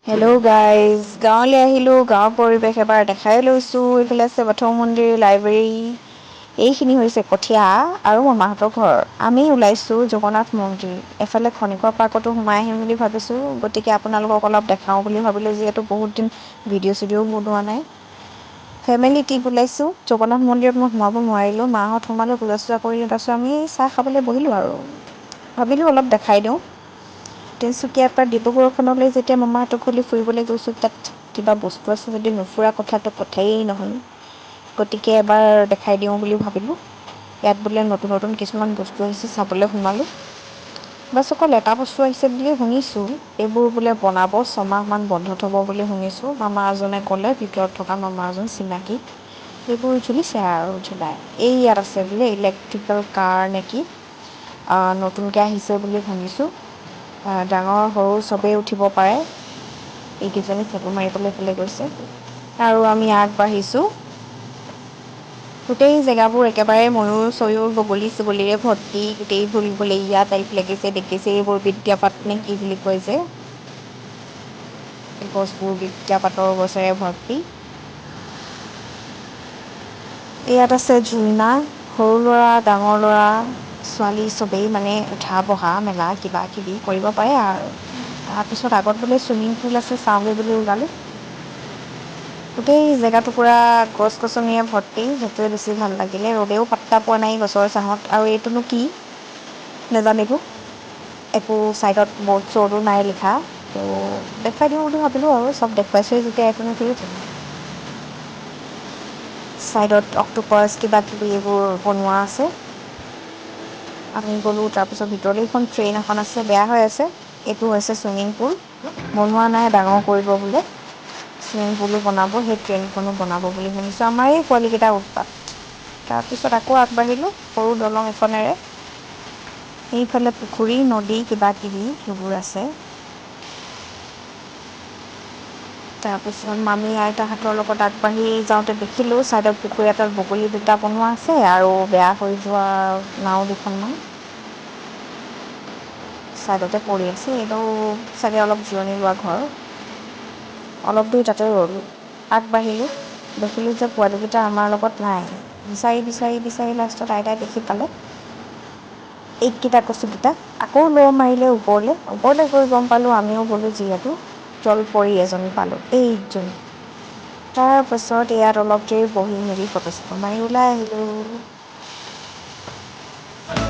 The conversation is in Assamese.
হেল্ল' গাইজ, গাঁৱলৈ আহিলোঁ। গাঁৱৰ পৰিৱেশ এবাৰ দেখাই লৈছোঁ। এইফালে আছে বাথৌ মন্দিৰ, লাইব্ৰেৰী। এইখিনি হৈছে কঠীয়া আৰু মামাহঁতৰ ঘৰ। আমি ওলাইছোঁ জগন্নাথ মন্দিৰ। এফালে খনিকৰ পাৰ্কতো সোমাই আহিম বুলি ভাবিছোঁ। গতিকে আপোনালোকক অলপ দেখাওঁ বুলি ভাবিলোঁ, যিহেতু বহুত দিন ভিডিঅ' বনোৱা নাই। ফেমিলি ট্ৰিপ ওলাইছোঁ। জগন্নাথ মন্দিৰত মই সোমাব নোৱাৰিলোঁ। মাহঁত সোমালে পূজা চূজা কৰি, তাৰপিছত আমি চাহ খাবলৈ বহিলোঁ আৰু ভাবিলোঁ অলপ দেখাই দিওঁ। তিনিচুকীয়াৰ পৰা ডিব্ৰুগড়খনলৈ যেতিয়া মামাহঁতৰ ঘৰলৈ ফুৰিবলৈ গৈছোঁ, তাত কিবা বস্তু আছে যদি নুফুৰা কথাটো কথাই নহয়। গতিকে এবাৰ দেখাই দিওঁ বুলি ভাবিলোঁ। ইয়াত বোলে নতুন নতুন কিছুমান বস্তু আহিছে, চাবলৈ সোমালোঁ। বাছ অকল এটা বস্তু আহিছে বুলিয়ে শুনিছোঁ। এইবোৰ বোলে বনাব 6 মাহমান বন্ধ থ'ব বুলি শুনিছোঁ। মামা এজনে ক'লে, ভিতৰত থকা মামা এজন চিনাকি। সেইবোৰ ঝুলিছে আৰু ঝুলাই। এই ইয়াত আছে বোলে ইলেক্ট্ৰিকেল কাৰ নেকি, নতুনকৈ আহিছে বুলি শুনিছোঁ। ডাঙৰ সৰু চবেই উঠিব পাৰে। এইকেইজনী ফটো মাৰিবলৈ এইফালে গৈছে আৰু আমি আগবাঢ়িছোঁ। গোটেই জেগাবোৰ একেবাৰে ময়ূৰ চয়ূৰ বগলী ছাগলীৰে ভৰ্তি। গোটেই ভুলভুলৈয়া টাইপ লাগিছে। দেখিছে এইবোৰ বিদ্যাপাত নে কি বুলি কয় যে, গছবোৰ বিদ্যাপাতৰ গছেৰে ভৰ্তি। ইয়াত আছে ঝুলনা। সৰু ল'ৰা, ডাঙৰ ল'ৰা, ছোৱালী চবেই মানে উঠা বহা মেলা কিবা কিবি কৰিব পাৰে আৰু। তাৰপিছত আগত বোলে চুইমিং পুল আছে, চাওঁগৈ বুলি ওলালোঁ। গোটেই জেগাটো পুৰা গছ গছনিৰে ভৰ্তি। সেইটোৱে বেছি ভাল লাগিলে। ৰ'দেও পাত্তা পোৱা নাই গছৰ ছাঁত। আৰু এইটোনো কি নেজানিলোঁ। একো ছাইডত বৰ্ড চৰ্ডো নাই লিখা। তো দেখাই দিওঁ বুলি ভাবিলোঁ আৰু চব দেখুৱাইছোঁৱে যেতিয়া এইটোনো কি। ছাইডত অক্টোপাছ কিবা কিবি এইবোৰ বনোৱা আছে। আমি গ'লোঁ। তাৰপিছত ভিতৰলৈ এইখন ট্ৰেইন এখন আছে, বেয়া হৈ আছে। এইটো হৈছে ছুইমিং পুল। বনোৱা নাই, ডাঙৰ কৰিব বোলে। ছুইমিং পুলো বনাব, সেই ট্ৰেইনখনো বনাব বুলি শুনিছোঁ। আমাৰ এই পোৱালীকেইটা উৎপাত। তাৰপিছত আকৌ আগবাঢ়িলোঁ সৰু দলং এখনেৰে। সেইফালে পুখুৰী নদী কিবা কিবি সেইবোৰ আছে। তাৰপিছত মামী আইতাহঁতৰ লগত আগবাঢ়ি যাওঁতে দেখিলোঁ ছাইডত পুখুৰী এটাত বগলী দুটা বনোৱা আছে আৰু বেয়া হৈ যোৱা নাও দুখনমান ছাইডতে পৰি আছে। এইটো চাগে অলপ জিৰণি লোৱা ঘৰ। অলপ দূৰ তাতে ৰ'লোঁ। আগবাঢ়িলোঁ, দেখিলোঁ যে পোৱালীকেইটা আমাৰ লগত নাই। বিচাৰি বিচাৰি বিচাৰি লাষ্টত আইতাই দেখি পালে। এইকেইটা কচুকেইটা আকৌ লৰ মাৰিলে ওপৰলৈ। ওপৰলৈ গৈ গম পালোঁ, আমিও গ'লোঁ যিহেতু, জলপৰী এজনী পালোঁ, এইজনী। তাৰপাছত ইয়াত অলপ দেৰি বহি মেলি ফটো চটো মাৰি ওলাই আহিলোঁ।